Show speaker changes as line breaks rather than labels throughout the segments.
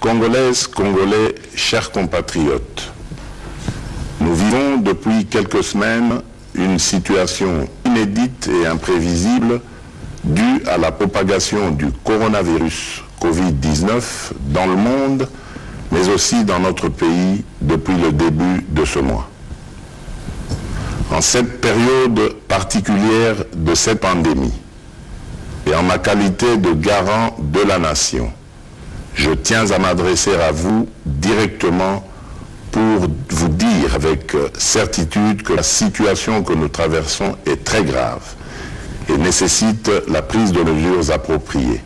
Congolaises, Congolais, chers compatriotes, nous vivons depuis quelques semaines une situation inédite et imprévisible due à la propagation du coronavirus Covid-19 dans le monde, mais aussi dans notre pays depuis le début de ce mois. En cette période particulière de cette pandémie, et en ma qualité de garant de la nation, je tiens à m'adresser à vous directement pour vous dire avec certitude que la situation que nous traversons est très grave et nécessite la prise de mesures appropriées.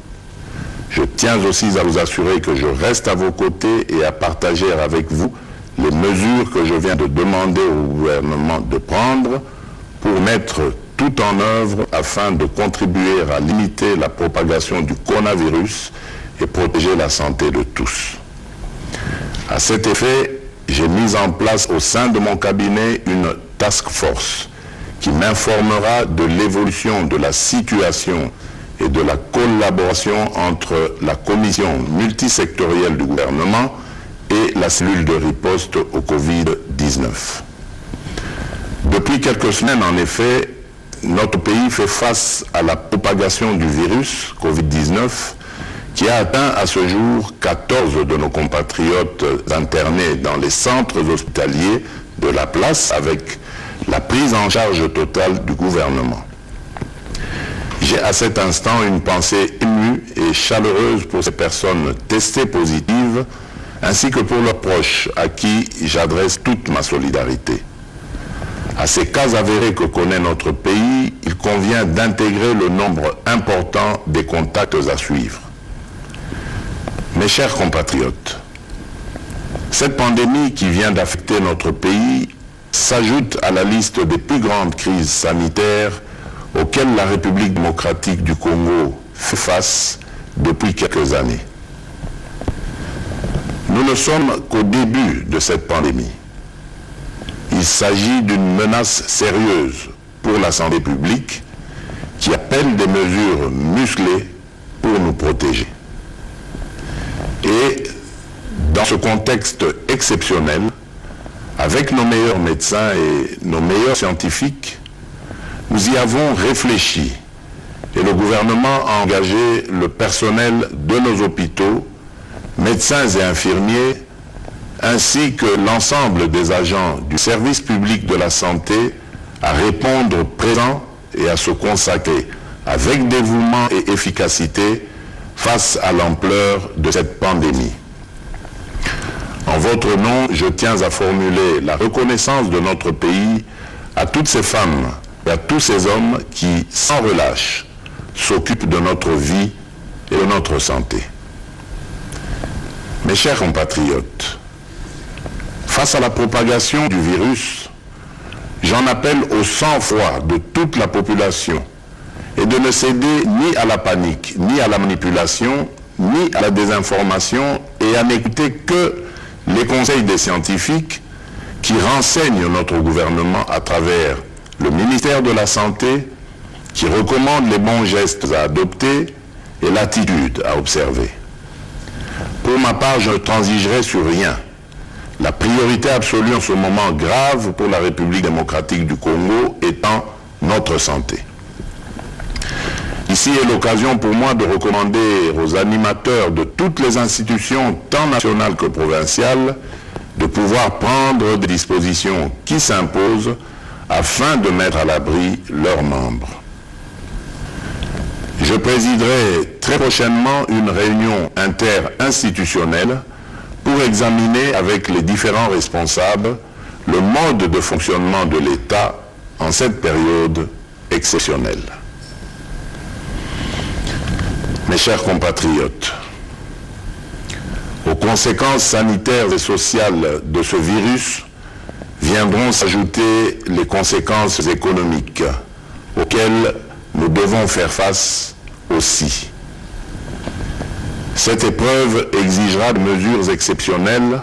Je tiens aussi à vous assurer que je reste à vos côtés et à partager avec vous les mesures que je viens de demander au gouvernement de prendre pour mettre tout en œuvre afin de contribuer à limiter la propagation du coronavirus et protéger la santé de tous. À cet effet, j'ai mis en place au sein de mon cabinet une task force qui m'informera de l'évolution de la situation et de la collaboration entre la commission multisectorielle du gouvernement et la cellule de riposte au Covid-19. Depuis quelques semaines, en effet, notre pays fait face à la propagation du virus Covid-19 qui a atteint à ce jour 14 de nos compatriotes internés dans les centres hospitaliers de la place avec la prise en charge totale du gouvernement. J'ai à cet instant une pensée émue et chaleureuse pour ces personnes testées positives ainsi que pour leurs proches à qui j'adresse toute ma solidarité. À ces cas avérés que connaît notre pays, il convient d'intégrer le nombre important des contacts à suivre. Mes chers compatriotes, cette pandémie qui vient d'affecter notre pays s'ajoute à la liste des plus grandes crises sanitaires auxquelles la République démocratique du Congo fait face depuis quelques années. Nous ne sommes qu'au début de cette pandémie. Il s'agit d'une menace sérieuse pour la santé publique qui appelle des mesures musclées pour nous protéger. Et dans ce contexte exceptionnel, avec nos meilleurs médecins et nos meilleurs scientifiques, nous y avons réfléchi et le gouvernement a engagé le personnel de nos hôpitaux, médecins et infirmiers, ainsi que l'ensemble des agents du service public de la santé à répondre présent et à se consacrer avec dévouement et efficacité face à l'ampleur de cette pandémie. En votre nom, je tiens à formuler la reconnaissance de notre pays à toutes ces femmes et à tous ces hommes qui, sans relâche, s'occupent de notre vie et de notre santé. Mes chers compatriotes, face à la propagation du virus, j'en appelle au sang-froid de toute la population et de ne céder ni à la panique, ni à la manipulation, ni à la désinformation et à n'écouter que les conseils des scientifiques qui renseignent notre gouvernement à travers le ministère de la Santé, qui recommande les bons gestes à adopter et l'attitude à observer. Pour ma part, je ne transigerai sur rien. La priorité absolue en ce moment grave pour la République démocratique du Congo étant notre santé. Ici est l'occasion pour moi de recommander aux animateurs de toutes les institutions, tant nationales que provinciales, de pouvoir prendre des dispositions qui s'imposent afin de mettre à l'abri leurs membres. Je présiderai très prochainement une réunion interinstitutionnelle pour examiner avec les différents responsables le mode de fonctionnement de l'État en cette période exceptionnelle. Mes chers compatriotes, aux conséquences sanitaires et sociales de ce virus viendront s'ajouter les conséquences économiques auxquelles nous devons faire face aussi. Cette épreuve exigera des mesures exceptionnelles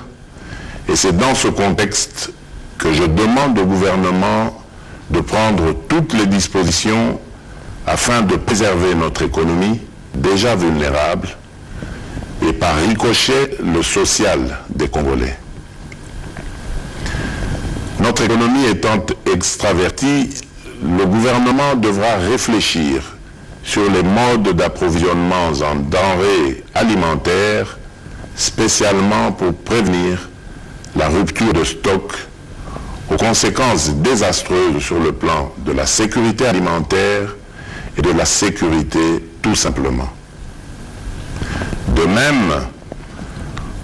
et c'est dans ce contexte que je demande au gouvernement de prendre toutes les dispositions afin de préserver notre économie déjà vulnérable et par ricochet le social des Congolais. Notre économie étant extravertie, le gouvernement devra réfléchir sur les modes d'approvisionnement en denrées alimentaires, spécialement pour prévenir la rupture de stock aux conséquences désastreuses sur le plan de la sécurité alimentaire et de la sécurité tout simplement. De même,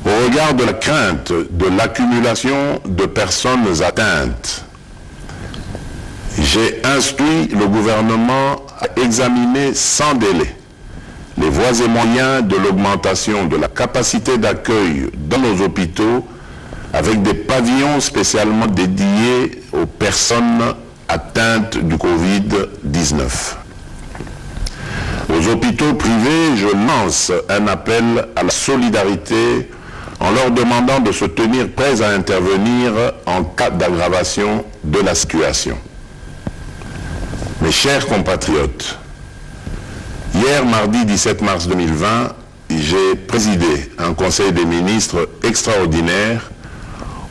au regard de la crainte de l'accumulation de personnes atteintes, j'ai instruit le gouvernement à examiner sans délai les voies et moyens de l'augmentation de la capacité d'accueil dans nos hôpitaux avec des pavillons spécialement dédiés aux personnes atteintes du Covid-19. Aux hôpitaux privés, je lance un appel à la solidarité en leur demandant de se tenir prêts à intervenir en cas d'aggravation de la situation. Mes chers compatriotes, hier, mardi 17 mars 2020, j'ai présidé un conseil des ministres extraordinaire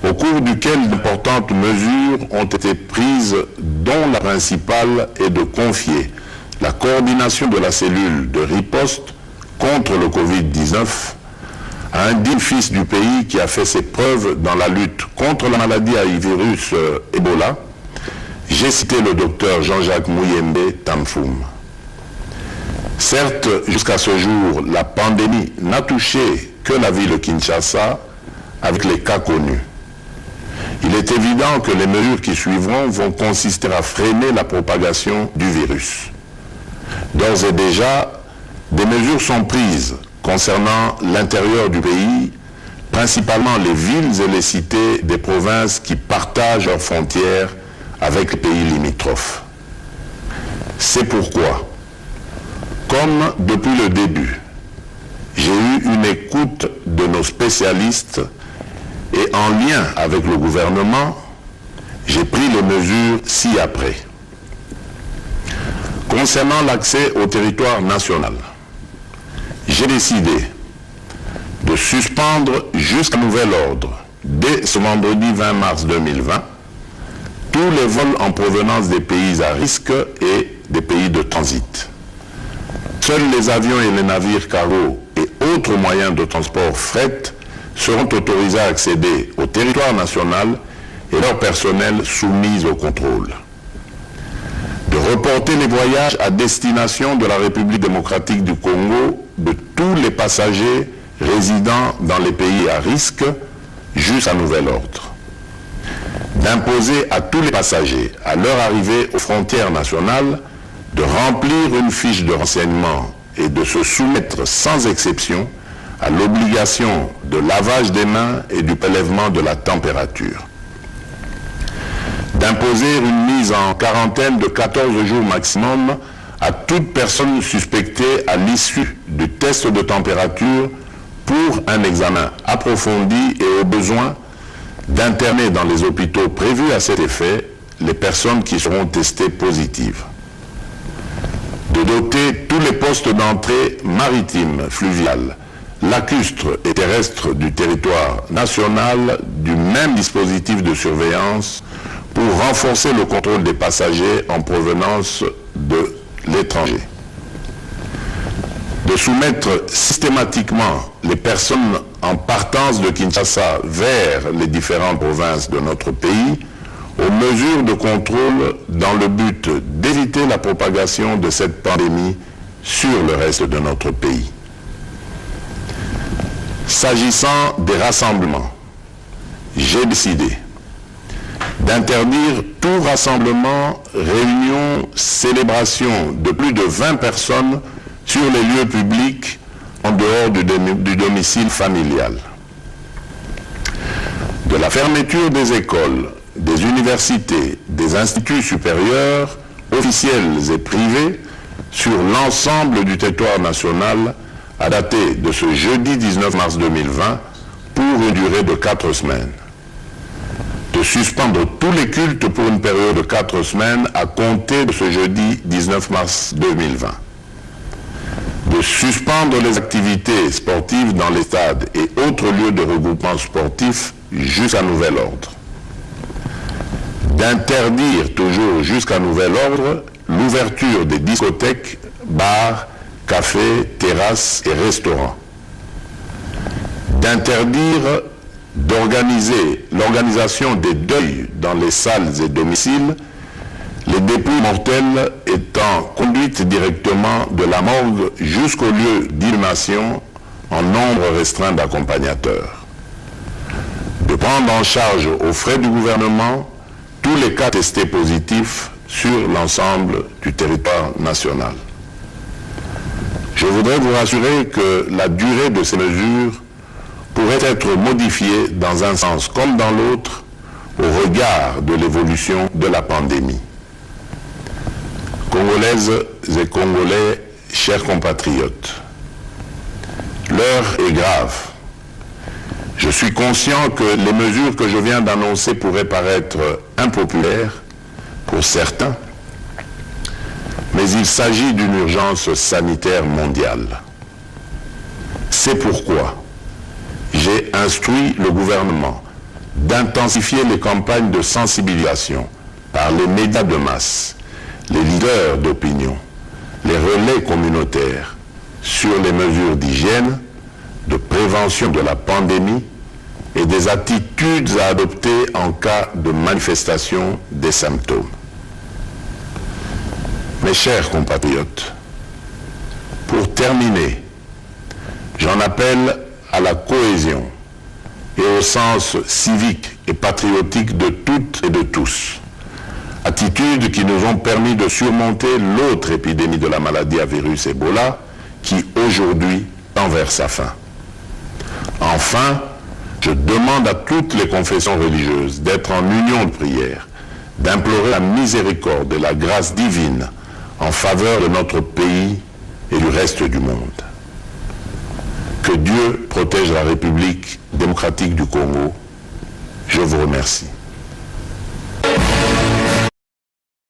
au cours duquel d'importantes mesures ont été prises, dont la principale est de confier la coordination de la cellule de riposte contre le Covid-19 à un digne fils du pays qui a fait ses preuves dans la lutte contre la maladie à virus Ebola. J'ai cité le docteur Jean-Jacques Muyembe Tamfoum. Certes, jusqu'à ce jour, la pandémie n'a touché que la ville de Kinshasa avec les cas connus. Il est évident que les mesures qui suivront vont consister à freiner la propagation du virus. D'ores et déjà, des mesures sont prises concernant l'intérieur du pays, principalement les villes et les cités des provinces qui partagent leurs frontières avec les pays limitrophes. C'est pourquoi, comme depuis le début, j'ai eu une écoute de nos spécialistes et en lien avec le gouvernement, j'ai pris les mesures ci-après. Concernant l'accès au territoire national, j'ai décidé de suspendre jusqu'à nouvel ordre, dès ce vendredi 20 mars 2020, tous les vols en provenance des pays à risque et des pays de transit. Seuls les avions et les navires cargo et autres moyens de transport fret seront autorisés à accéder au territoire national et leur personnel soumis au contrôle. De reporter les voyages à destination de la République démocratique du Congo de tous les passagers résidant dans les pays à risque jusqu'à nouvel ordre. D'imposer à tous les passagers, à leur arrivée aux frontières nationales, de remplir une fiche de renseignement et de se soumettre sans exception à l'obligation de lavage des mains et du prélèvement de la température. D'imposer une mise en quarantaine de 14 jours maximum à toute personne suspectée à l'issue du test de température pour un examen approfondi et au besoin d'interner dans les hôpitaux prévus à cet effet les personnes qui seront testées positives. De doter tous les postes d'entrée maritimes, fluviales, lacustres et terrestres du territoire national du même dispositif de surveillance pour renforcer le contrôle des passagers en provenance de l'étranger. De soumettre systématiquement les personnes en partance de Kinshasa vers les différentes provinces de notre pays aux mesures de contrôle dans le but d'éviter la propagation de cette pandémie sur le reste de notre pays. S'agissant des rassemblements, j'ai décidé d'interdire tout rassemblement, réunion, célébration de plus de 20 personnes sur les lieux publics en dehors du domicile familial. De la fermeture des écoles, des universités, des instituts supérieurs, officiels et privés, sur l'ensemble du territoire national à dater de ce jeudi 19 mars 2020 pour une durée de 4 semaines. De suspendre tous les cultes pour une période de 4 semaines à compter de ce jeudi 19 mars 2020. de suspendre les activités sportives dans les stades et autres lieux de regroupement sportif jusqu'à nouvel ordre, d'interdire toujours jusqu'à nouvel ordre l'ouverture des discothèques, bars, cafés, terrasses et restaurants, d'interdire l'organisation des deuils dans les salles et domiciles, les dépouilles mortelles étant conduites directement de la morgue jusqu'au lieu d'inhumation en nombre restreint d'accompagnateurs, de prendre en charge aux frais du gouvernement tous les cas testés positifs sur l'ensemble du territoire national. Je voudrais vous rassurer que la durée de ces mesures pourrait être modifiée dans un sens comme dans l'autre au regard de l'évolution de la pandémie. Congolaises et Congolais, chers compatriotes, l'heure est grave. Je suis conscient que les mesures que je viens d'annoncer pourraient paraître impopulaires pour certains, mais il s'agit d'une urgence sanitaire mondiale. C'est pourquoi j'ai instruit le gouvernement d'intensifier les campagnes de sensibilisation par les médias de masse, les leaders d'opinion, les relais communautaires sur les mesures d'hygiène, de prévention de la pandémie et des attitudes à adopter en cas de manifestation des symptômes. Mes chers compatriotes, pour terminer, j'en appelle à la cohésion et au sens civique et patriotique de toutes et de tous, attitudes qui nous ont permis de surmonter l'autre épidémie de la maladie à virus Ebola qui aujourd'hui tend vers sa fin. Enfin, je demande à toutes les confessions religieuses d'être en union de prière, d'implorer la miséricorde et la grâce divine en faveur de notre pays et du reste du monde. Que Dieu protège la République démocratique du Congo. Je vous remercie.